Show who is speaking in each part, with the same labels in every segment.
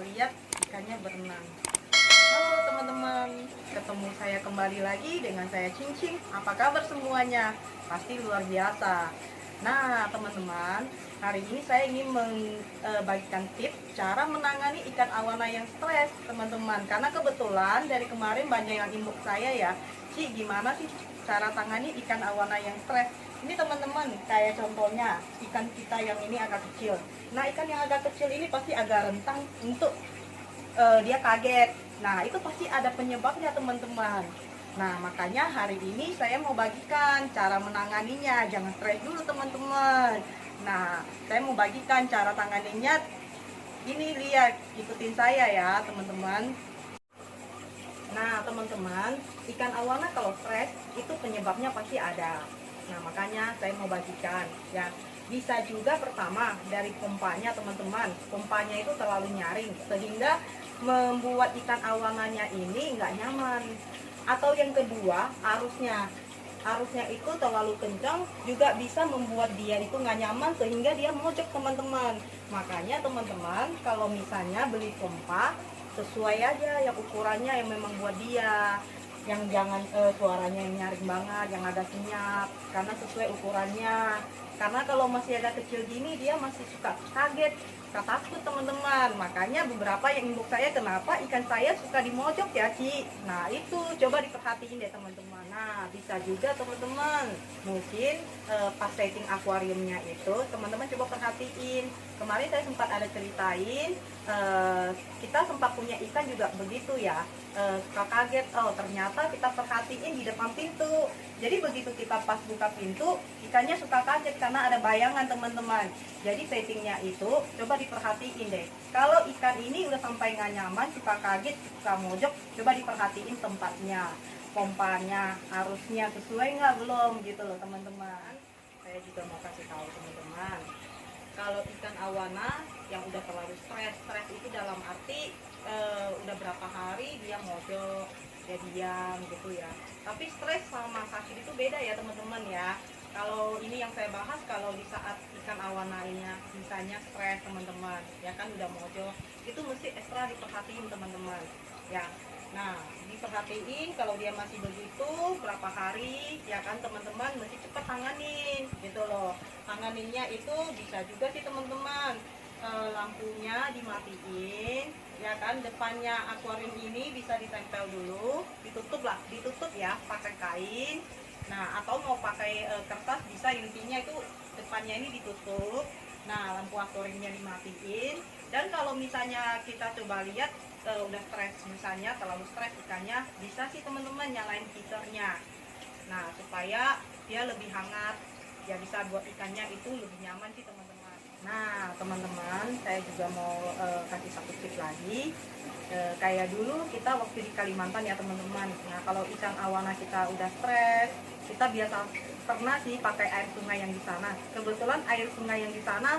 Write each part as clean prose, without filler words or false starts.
Speaker 1: lihat ikannya berenang. Halo teman-teman, ketemu saya kembali lagi dengan saya Cing Cing. Apa kabar semuanya? Pasti luar biasa. Nah teman-teman, hari ini saya ingin membagikan tips cara menangani ikan awana yang stres teman-teman. Karena kebetulan dari kemarin banyak yang inbox saya ya, Ci gimana sih cara tangani ikan awana yang stres? Ini teman-teman, kayak contohnya ikan kita yang ini agak kecil. Nah ikan yang agak kecil ini pasti agak rentang untuk dia kaget. Nah itu pasti ada penyebabnya teman-teman. Nah makanya hari ini saya mau bagikan cara menanganinya. Jangan stres dulu teman-teman. Nah saya mau bagikan cara tanganinya. Ini lihat, ikutin saya ya teman-teman. Nah teman-teman, ikan awana kalau stres itu penyebabnya pasti ada. Nah makanya saya mau bagikan ya. Bisa juga pertama dari pompanya teman-teman. Pompanya itu terlalu nyaring sehingga membuat ikan awananya ini nggak nyaman. Atau yang kedua arusnya itu terlalu kencang juga bisa membuat dia itu nggak nyaman sehingga dia mojok teman-teman. Makanya teman-teman kalau misalnya beli pompa sesuai aja yang ukurannya yang memang buat dia, yang jangan suaranya yang nyaring banget, yang agak senyap karena sesuai ukurannya. Karena kalau masih agak kecil gini dia masih suka kaget, suka takut teman-teman. Makanya beberapa yang inbox saya, kenapa ikan saya suka dimojok ya Ci. Nah itu coba diperhatiin deh teman-teman. Nah bisa juga teman-teman mungkin pas setting akuariumnya itu teman-teman coba perhatiin. Kemarin saya sempat ada ceritain kita sempat punya ikan juga begitu ya, suka kaget, oh ternyata kita perhatiin di depan pintu. Jadi begitu kita pas buka pintu ikannya suka kaget karena ada bayangan teman-teman. Jadi settingnya itu coba diperhatiin deh. Kalau ikan ini udah sampai nggak nyaman, suka kaget, suka mojok, coba diperhatiin tempatnya, pompanya, arusnya sesuai nggak belum gitu loh teman-teman. Saya juga mau kasih tahu teman-teman, kalau ikan awana yang udah terlalu stres itu dalam arti udah berapa hari dia mojok, dia diam gitu ya. Tapi stres sama sakit itu beda ya teman-teman ya. Kalau ini yang saya bahas kalau di saat ikan awananya misalnya stres teman-teman, ya kan udah mojok, itu mesti ekstra diperhatiin teman-teman. Ya, nah diperhatiin kalau dia masih begitu berapa hari, ya kan teman-teman mesti cepat tanganin gitu loh. Tanganinnya itu bisa juga sih teman-teman lampunya dimatiin, ya kan depannya akuarium ini bisa ditempel dulu, ditutup ya pakai kain. Nah atau mau pakai kertas bisa, intinya itu depannya ini ditutup. Nah lampu akuariumnya dimatiin. Dan kalau misalnya kita coba lihat udah stres, misalnya terlalu stres ikannya, bisa sih teman-teman nyalain heaternya. Nah supaya dia lebih hangat, ya bisa buat ikannya itu lebih nyaman sih teman-teman. Nah teman-teman saya juga mau kasih satu tips lagi. Kayak dulu kita waktu di Kalimantan ya teman-teman. Nah kalau ikan awana kita udah stres, kita biasa pernah sih pakai air sungai yang di sana. Kebetulan air sungai yang di sana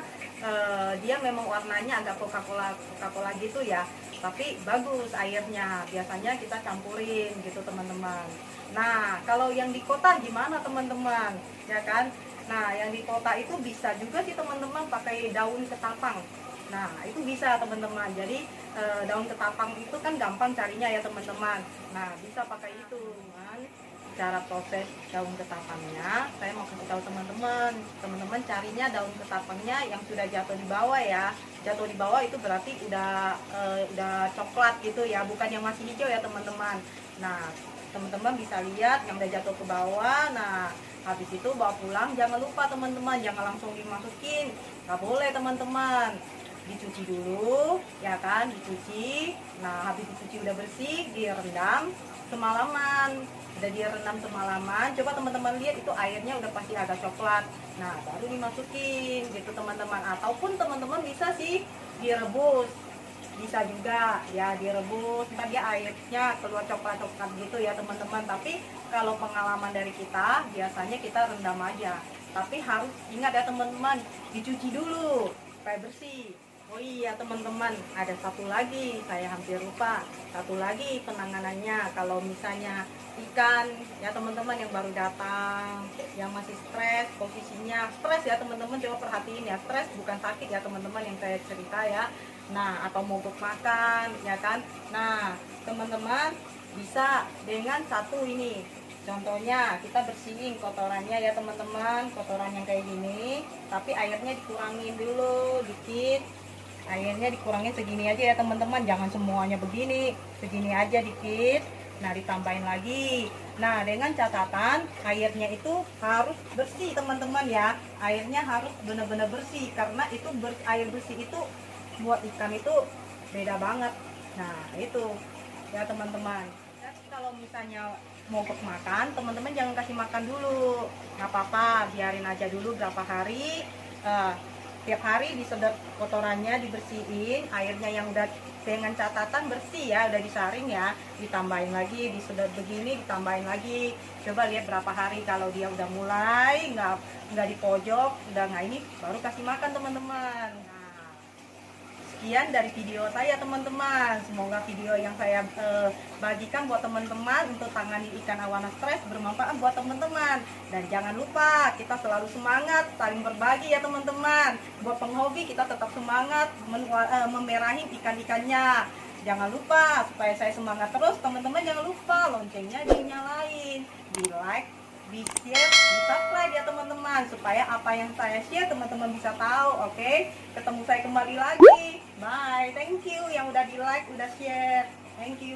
Speaker 1: dia memang warnanya agak Coca-Cola gitu ya, tapi bagus airnya. Biasanya kita campurin gitu teman-teman. Nah kalau yang di kota gimana teman-teman, ya kan? Nah yang di kota itu bisa juga sih teman-teman pakai daun ketapang. Nah itu bisa teman-teman. Jadi daun ketapang itu kan gampang carinya ya teman-teman. Nah bisa pakai itu teman. Cara proses daun ketapangnya saya mau kasih tahu teman-teman. Teman-teman carinya daun ketapangnya yang sudah jatuh di bawah ya. Jatuh di bawah itu berarti udah coklat gitu ya, bukan yang masih hijau ya teman-teman. Nah teman-teman bisa lihat yang udah jatuh ke bawah. Nah habis itu bawa pulang, jangan lupa teman-teman, jangan langsung dimasukin, nggak boleh teman-teman, dicuci dulu ya kan, dicuci. Nah habis dicuci udah bersih, direndam semalaman. Udah direndam semalaman, coba teman-teman lihat itu airnya udah pasti agak coklat. Nah baru dimasukin gitu teman-teman. Ataupun teman-teman bisa sih direbus, bisa juga ya direbus, ntar dia airnya keluar coklat-coklat gitu ya teman-teman. Tapi kalau pengalaman dari kita biasanya kita rendam aja, tapi harus ingat ya teman-teman, dicuci dulu supaya bersih. Oh iya teman-teman, ada satu lagi saya hampir lupa, satu lagi penanganannya kalau misalnya ikan ya teman-teman yang baru datang, yang masih stres, posisinya stres ya teman-teman, coba perhatiin ya, stres bukan sakit ya teman-teman yang saya cerita ya. Nah, atau mogok makan, ya kan? Nah, teman-teman bisa dengan satu ini. Contohnya, kita bersihin kotorannya ya teman-teman, kotoran yang kayak gini, tapi airnya dikurangin dulu dikit. Airnya dikurangin segini aja ya teman-teman, jangan semuanya begini, segini aja dikit. Nah, ditambahin lagi. Nah, dengan catatan airnya itu harus bersih teman-teman ya. Airnya harus benar-benar bersih karena itu air bersih itu buat ikan itu beda banget. Nah, itu ya teman-teman. Jadi kalau misalnya mogok makan, teman-teman jangan kasih makan dulu. Nggak apa-apa, biarin aja dulu berapa hari. Eh, Tiap hari disedot kotorannya, dibersihin, airnya yang udah dengan catatan bersih ya, udah disaring ya, ditambahin lagi, disedot begini, ditambahin lagi. Coba lihat berapa hari, kalau dia udah mulai nggak di pojok, udah nggak ini, baru kasih makan teman-teman. Nah, sekian dari video saya teman-teman. Semoga video yang saya bagikan buat teman-teman untuk tangani ikan awana stres bermanfaat buat teman-teman. Dan jangan lupa kita selalu semangat saling berbagi ya teman-teman. Buat penghobi kita tetap semangat memerahin ikan-ikannya. Jangan lupa supaya saya semangat terus, teman-teman jangan lupa loncengnya dinyalain, di like, di share, di subscribe ya teman-teman, supaya apa yang saya share teman-teman bisa tahu. Oke, ketemu saya kembali lagi. Bye, thank you yang udah di like, udah share, thank you.